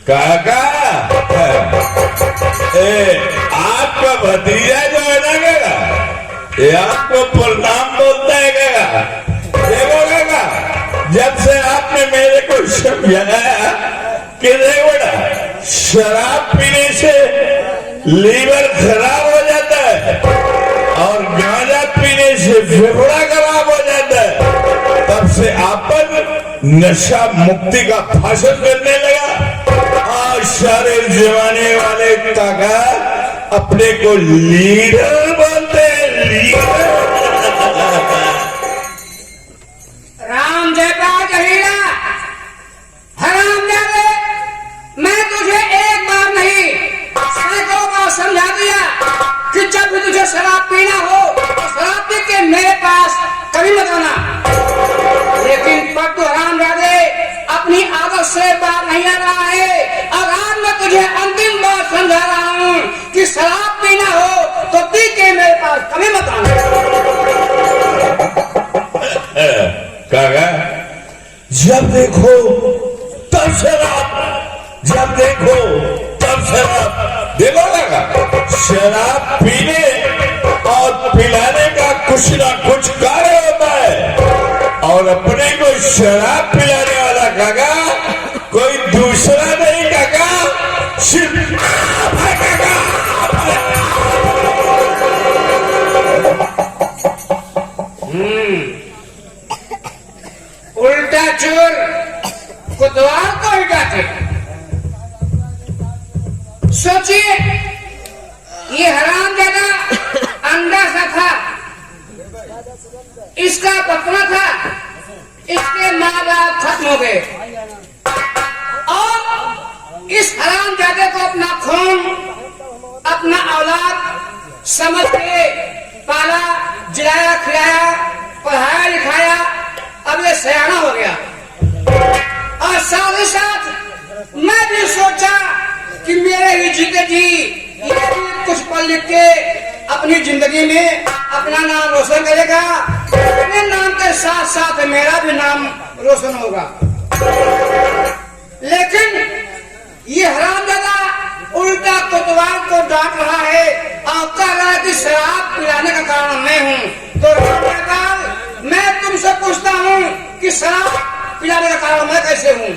काका, आपका भतीजा जो है ना काका, ये आपको प्रणाम बोलता है काका। देखो काका, जब से आपने मेरे को समझाया कि देखो बेटा, शराब पीने से लीवर खराब हो जाता है और गांजा पीने से फेफड़ा खराब हो जाता है, तब से आप नशा मुक्ति का भाषण करने लगा और सारे जमाने वाले काका अपने को लीडर बोलते हैं, लीडर। राम जयता जहीरा, हराम जादे, मैं तुझे एक बार नहीं सैकड़ों बार समझा दिया कि जब भी तुझे शराब पीना हो तो शराब पी के मेरे पास कभी मत आना, लेकिन पर तो हराम जादे अपनी आदत से बात नहीं आ रहा है। और आज मैं तुझे अंतिम बार समझा रहा हूँ कि शराब पीना हो तो पी के मेरे पास कभी मत आना। काका, जब देखो तब शराब, जब देखो तब शराब। देखो काका, शराब पीने और पिलाने का कुछ ना कुछ कार्य होता है, और अपने को शराब पिलाने वाला काका कोई दूसरा नहीं काका, सिर्फ आप है काका। उल्टा चोर कोतवाल को हिटाते। सोचिए, ये हरामजादा अंडा सा था, इसका बकरा था, इसके माँ बाप खत्म हो गए और इस हरामजादे को अपना खून, अपना औलाद समझ के पाला, जिलाया, खिलाया, पढ़ाया, लिखाया, अब ये सयाना हो गया। और साथ ही साथ मैं भी सोचा कि मेरे ही जीते जी ये भी कुछ पल लिख के अपनी जिंदगी में अपना नाम रोशन करेगा, अपने नाम के साथ साथ मेरा भी नाम रोशन होगा। लेकिन ये हरामजादा उल्टा कोतवाल को डांट रहा है और कह रहा है कि शराब पिलाने का कारण मैं हूँ। तो मैं तुमसे पूछता हूँ कि शराब पिलाने का कारण मैं कैसे हूँ?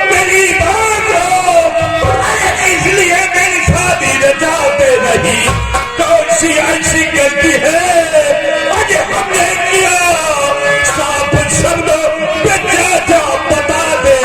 मेरी बात हो, इसलिए मेरी शादी रचाते नहीं, कौन सी ऐसी गलती है आज हमने किया, साफ शब्दों में क्या बता दे।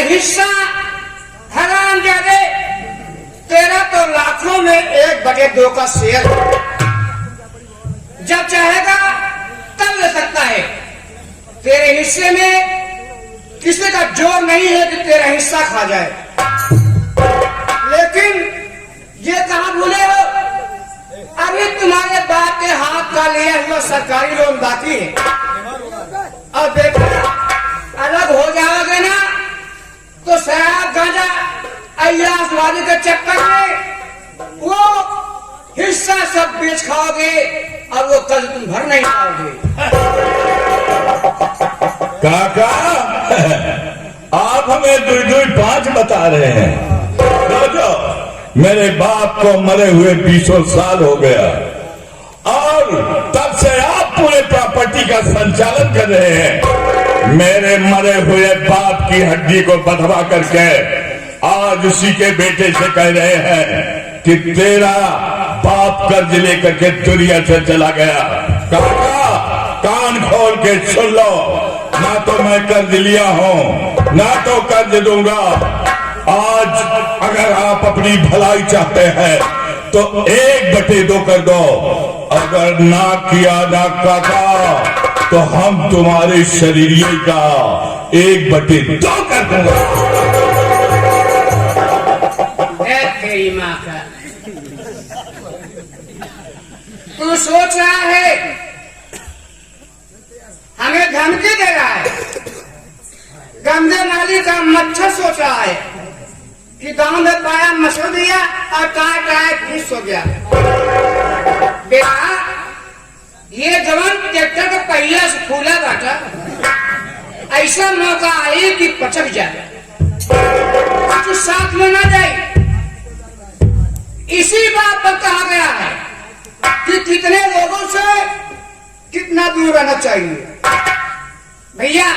हिस्सा हरामजादे, तेरा तो लाखों में 1/2 का शेयर, जब चाहेगा तब ले सकता है। तेरे हिस्से में किसी का जोर नहीं है कि तेरा हिस्सा खा जाए। लेकिन ये कहाँ भूले हो, अभी तुम्हारे बाप के हाथ का लिया हुआ सरकारी लोन बाकी है, और बेटा अलग हो जाओगे ना तो शराब, गांजा, अय्याशवादी के चक्कर में वो हिस्सा सब बेच खाओगे और वो कल तुम भर नहीं पाओगे। काका, आप हमें 2-2 बता रहे हैं। तो मेरे बाप को मरे हुए 20 साल हो गया और तब से आप पूरे अपने प्रॉपर्टी का संचालन कर रहे हैं। मेरे मरे हुए बाप की हड्डी को बधवा करके आज उसी के बेटे से कह रहे हैं कि तेरा बाप कर्ज लेकर के दुनिया से चला गया। काका कान खोल के सुन लो, ना तो मैं कर्ज लिया हूं ना तो कर्ज दूंगा। आज अगर आप अपनी भलाई चाहते हैं तो 1/2 कर दो, अगर ना किया ना काका तो हम तुम्हारे शरीर का 1/2 कर दूंगा। तेरी माँ का तू सोच रहा है, हमें धमकी दे रहा है, गंदे नाली का मच्छर सोच रहा है कि गांव में पाया मछल दिया और टाय टाय फिश हो गया। बेटा ये जवान ट्रैक्टर का पहिया से फूला बाटा, ऐसा मौका आई कि पचक जाए, कुछ साथ में ना जाए। इसी बात पर कहा गया है कि कितने लोगों से कितना दूर रहना चाहिए। भैया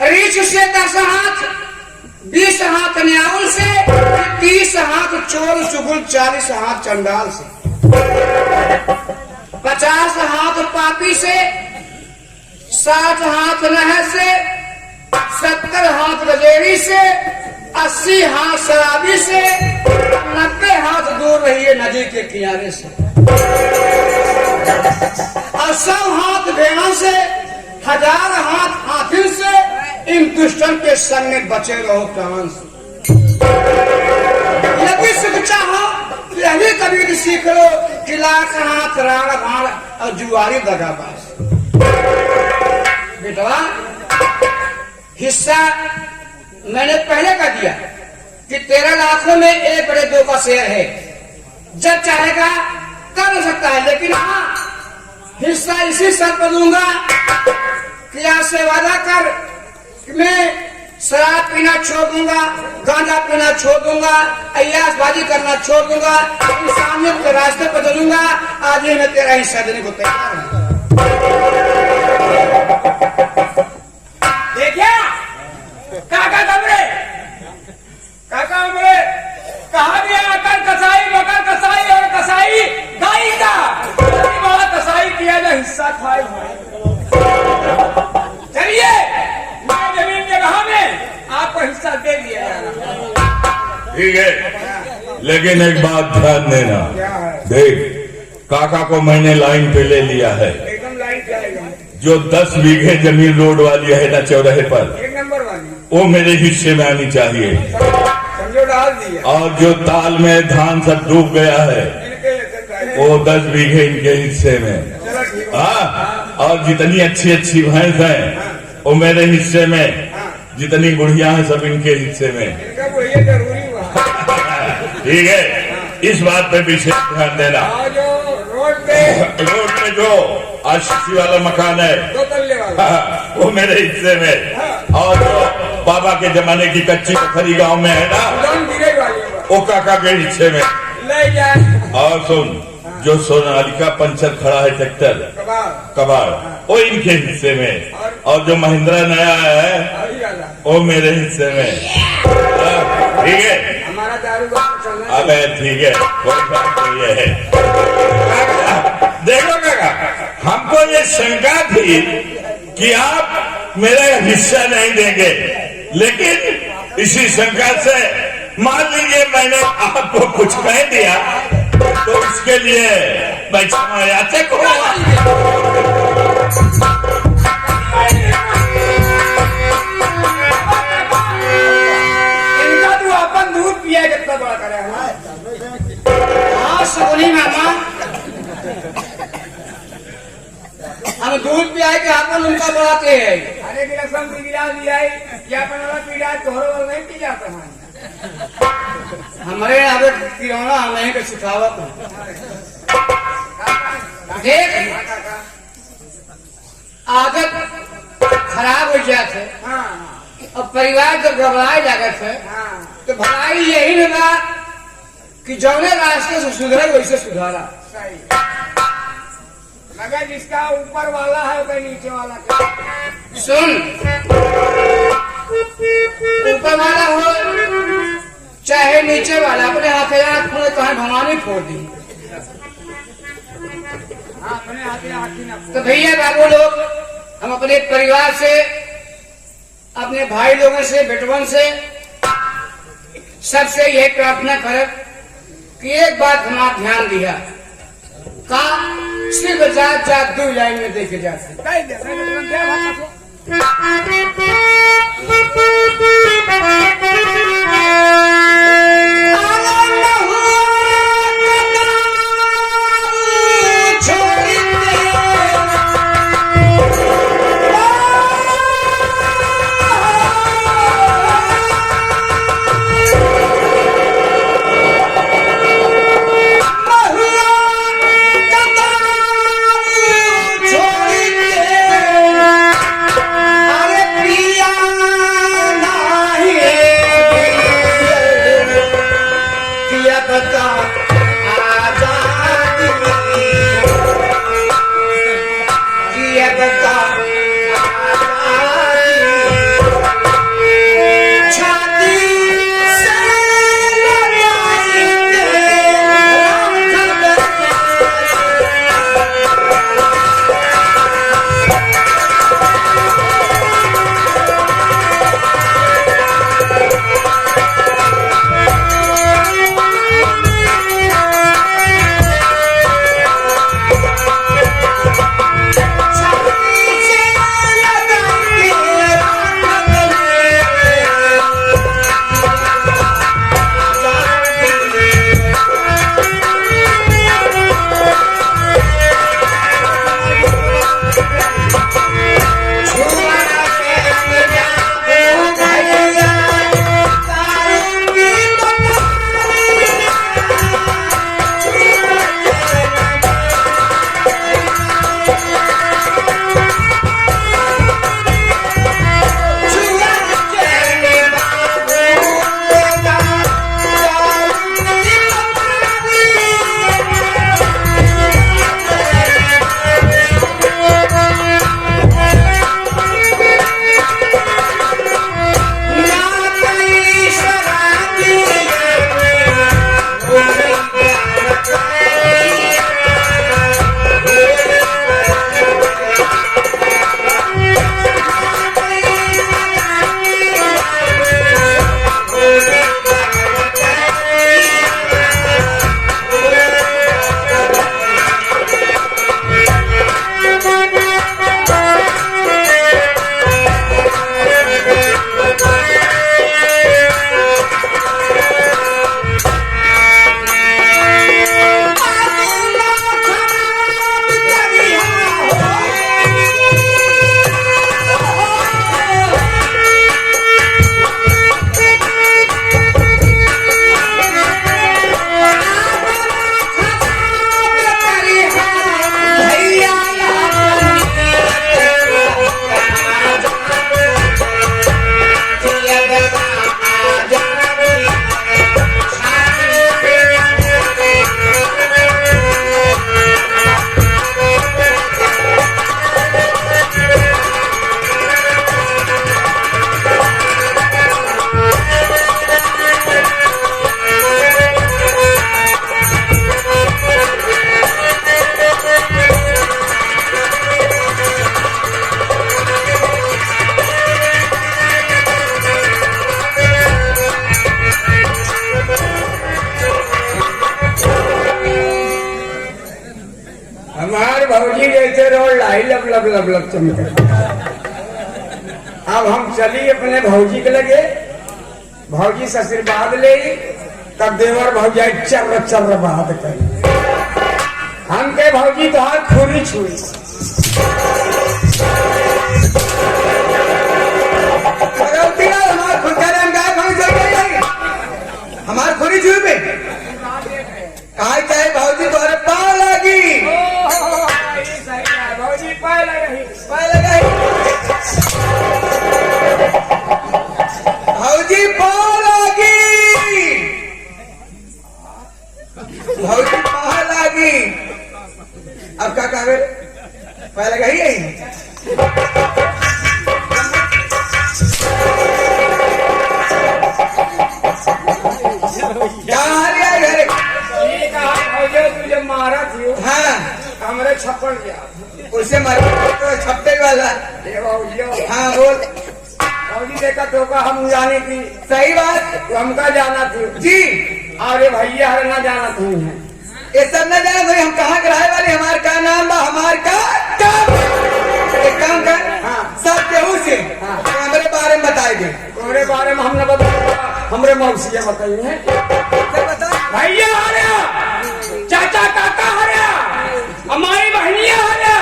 रीछ से 10 हाथ, 20 हाथ न्याउल से, 30 हाथ चोर चुगुल, 40 हाथ चंडाल से, 50 हाथ पापी से, 60 हाथ नहर से, 70 हाथ गजेरी से, 80 हाथ शराबी से, 90 हाथ दूर रहिए नदी के किनारे से, और 100 हाथ भेड़ों से, 1000 हाथ हाथी से। इन दुष्टों के संग में बचे रहो प्राण से। यदि सुख चाहो यही कभी सीख लो कि लाख हाथ राण भाण और जुआरी दगाबाज। बेटवा हिस्सा मैंने पहले कह दिया कि 13 लाखों में 1/2 का शेयर है, जब चाहेगा कर सकता है, लेकिन हाँ हिस्सा इसी शर्त पर दूंगा कि आज से वादा कर कि मैं शराब पीना छोड़ दूंगा, गांजा पीना छोड़ दूंगा, अय्याशबाजी करना छोड़ दूंगा, इंसानियत के रास्ते पर चलूंगा। आज ही मैं तेरा हिस्सा देने को तैयार हूं। देखिए काका कमरे, काका कमरे कहा गया अकल कसाई मकर कसाई और कसाई गाई का बड़ा कसाई किया जा हिस्सा खाए। चलिए मैं जमीन जगह में आपको हिस्सा दे दिया। ठीक है, लेकिन एक बात ध्यान देना, देख काका को मैंने लाइन पे ले लिया है। एकदम लाइन पे आएगा। जो 10 बीघे जमीन रोड वाली है ना चौराहे पर, 1 नंबर वाली वो मेरे हिस्से में आनी चाहिए। समझो डाल दिया। और जो ताल में धान सब डूब गया है वो 10 बीघे इनके हिस्से में। हाँ, और जितनी अच्छी अच्छी भैंस है वो मेरे हिस्से में, जितनी बुढ़िया है सब इनके हिस्से में। इनका वही जरूरी हुआ। ठीक है, इस बात पे विशेष ध्यान देना। जो रोड पे जो आशीषी वाला मकान है 2 तल्ले वाला, वो मेरे हिस्से में। और जो बाबा के जमाने की कच्ची पोखरी गांव में है ना, वो काका के हिस्से में ले जाए। और सुन, जो सोनालिका पंचर खड़ा है ट्रैक्टर कबाड़, वो इनके हिस्से में। और जो महिंद्रा नया है वो मेरे हिस्से में। ठीक है, हमारा दारू अबे ठीक है, कोई बात नहीं है। देखो काका, हमको ये शंका थी कि आप मेरा हिस्सा नहीं देंगे, लेकिन इसी शंका से मान लीजिए मैंने आपको कुछ कह दिया तो इसके लिए मैं क्षमा याचक हूँ। इनका तो अपन दूध पिया कितना बड़ा करे। हाँ सुनी मामा, हम दूध पिया के अपन उनका बढ़ाते हैं। अरे गिलास गिलास लिया क्या अपना पीड़ा तोहरो वाला नहीं पी जाता है। हमारे यहाँ किराना हम नहीं कर सिखावत। देख आदत खराब हो जाते और परिवार जब घबराए जागत है तो भलाई यही न बा कि जौने रास्ते से सुधरे वैसे सुधारा। अगर जिसका ऊपर वाला है वह नीचे वाला क्या? सुन, ऊपर वाला हो चाहे नीचे वाला, अपने हाथे खुले कहा भगवान फोड़ दी। हाँ, अपने हाथे आखी ना तो भैया बाबू लोग, हम अपने परिवार से, अपने भाई लोगों से, बेटवन से सबसे यही प्रार्थना कर कि एक बात हमारा ध्यान दिया का सिर्फ जात जात 2 लाइन में देखे जाते। कह दे तुरंत दे भाषा को। भौजी जैसे रोल लाई लब लब लब लब चमके। अब हम चली अपने भौजी के लगे, भौजी से आशीर्वाद ले, तब देवर भौजाई चर्र चर्र बात करी। हम के भौजी तो हाथ खुरी छुई, हमार खुरी छुई पे कहा चाहे भौजी तुम्हारे पाँव लगी, भौजी पाए लगाई, भौजी पाँव लगी, भौजी पाँव लगी। अब क्या कहे पहले गई है कहाँ आ रहा है घर? ये कहा भौजी तुझे मारा थी हाँ हमरे छप्पड़ गया उसे मर तो छप्पे वाला। ये भौजी हाँ बोल। भौजी देखा तो का हम जाने की सही बात तो हमका जाना थी जी। अरे भैया हर ना जाना थी है ये सब न जाने भाई हम कहाँ कराए वाले हमार का नाम बा हमार का काम। एक काम कर हाँ। सब केहू से हाँ। तो हमारे बारे में बताए दे। तुम्हारे बारे में हमने बताया हमरे मौसी बताई है सब बता। भैया हरा चाचा काका हरा हमारी बहनिया हरा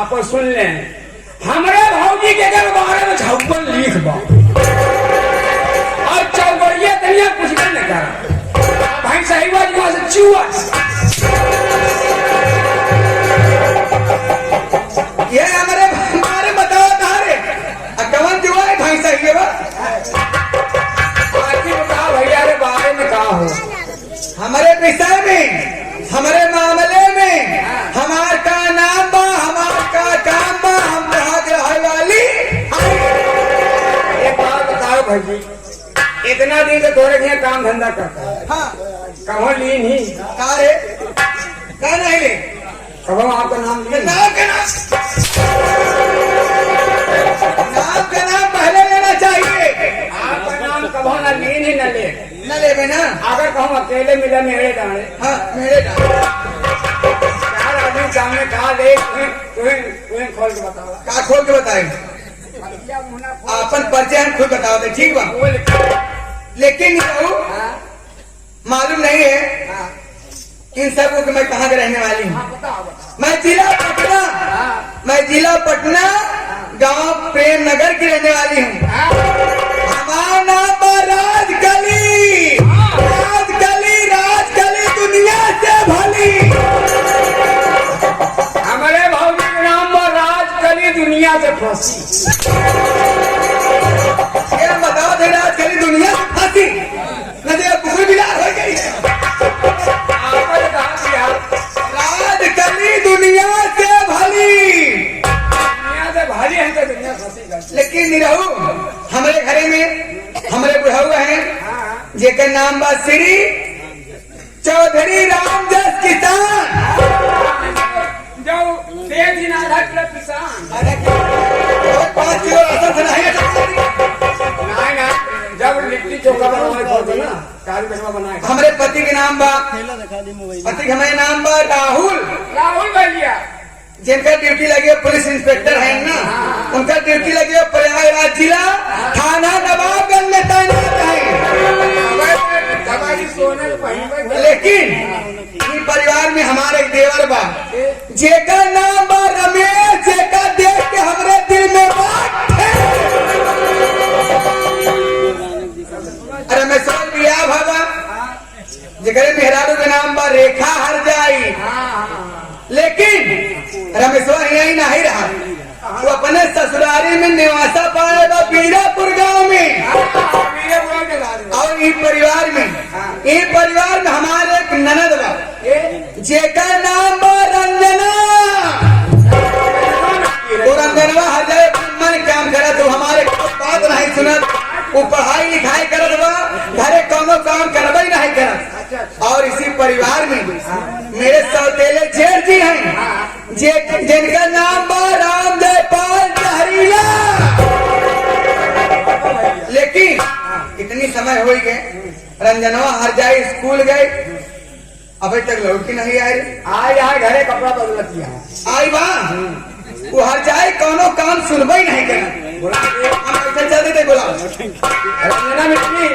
आप सुन ले हमरे भौजी के घर बारे में झप्पन लिख बा और चौगड़िया तनिया कुछ नहीं करा भाई सही बात वहां से चुआ ये हमारे बताओ तारे कवन जुआ है भाई सही है बा। आखिर बता भैया रे बारे में कहा हो हमारे विषय में हमारे मामले में हमार का नाम बा हमार का काम बा हम कहाँ के रहे वाली। एक बात बताओ भाई इतना दिन से तोरे के यहाँ काम धंधा करता है हाँ कहो ली नहीं का रे का नहीं ले कहो आपका नाम ये ली नाम का नाम पहले लेना चाहिए। आपका नाम कहो ना ली नहीं न ले न ले ना। अगर कहूँ अकेले मिला मेरे डाले हाँ मेरे चार आदमी सामने कहा ले तुम्हें खोल के बताओ का खोल के बताए अपन परिचय हम खुद बताओ दे ठीक बा। बोल लेकिन कहूँ मालूम नहीं है इन सबको कि मैं कहाँ के रहने वाली हूँ। बताओ मैं जिला पटना गांव प्रेम नगर की रहने वाली हूँ। हमारा नाम बा राजकली दुनिया से भली। हमारे भौजी के नाम पर राजकली दुनिया से फंसी ये बताओ थे राजकली दुनिया से फंसी न दे पुकुर बिलार हो गई है। आपने कहा दिया राजकली दुनिया से भली दुनिया से भारी है तो दुनिया फंसी गई लेकिन निरहू हमारे घरे में हमारे बुढ़ाऊ हैं जेकर नाम बा श्री चौधरी रामदास किसान। जो डेढ़ दिन आधा किलो किसान 5 किलो राशन से नहीं नहीं ना जब लिट्टी चोखा बनवाए पड़ते ना काली पेशवा बनाए हमारे पति के नाम बा पति के हमारे नाम बा राहुल भैया जिनका ड्यूटी लगी है पुलिस इंस्पेक्टर है ना उनका ड्यूटी लगी है प्रयागराज जिला थाना नवाबगंज में तैनात है। हमारी सोने पहले लेकिन इन परिवार में हमारे एक देवर बा जेकर नाम बा रमेश जेकर देख के हमारे दिल में बात है। रमेश्वर बिया बाबा जेकर मेहरारू के नाम बा रेखा हर जाई। लेकिन रमेश्वर यही नहीं रहा वो अपने ससुरारी में निवासा पाएगा बीरापुर गांव में। और इस परिवार में हमारे एक ननद बा जेकर नाम बा रंजना। वो रंजनवा हर जगह मन काम करत हो हमारे बात नहीं सुनत वो पढ़ाई लिखाई करत बा घरे कोनो काम करबई नहीं करत। और इसी परिवार में मेरे सौतेले जेठ जी हैं जिनका नाम बा रामदेव पाल जहरीला। लेकिन इतनी समय हो गए रंजनवा हर जाए स्कूल गए अभी तक लड़की नहीं आई। आज यहाँ घरे कपड़ा बदलती है आई बा वो हर जाए कोनो काम सुनबई नहीं करे। हम ऐसे चल देते बोला रंजना मिट्टी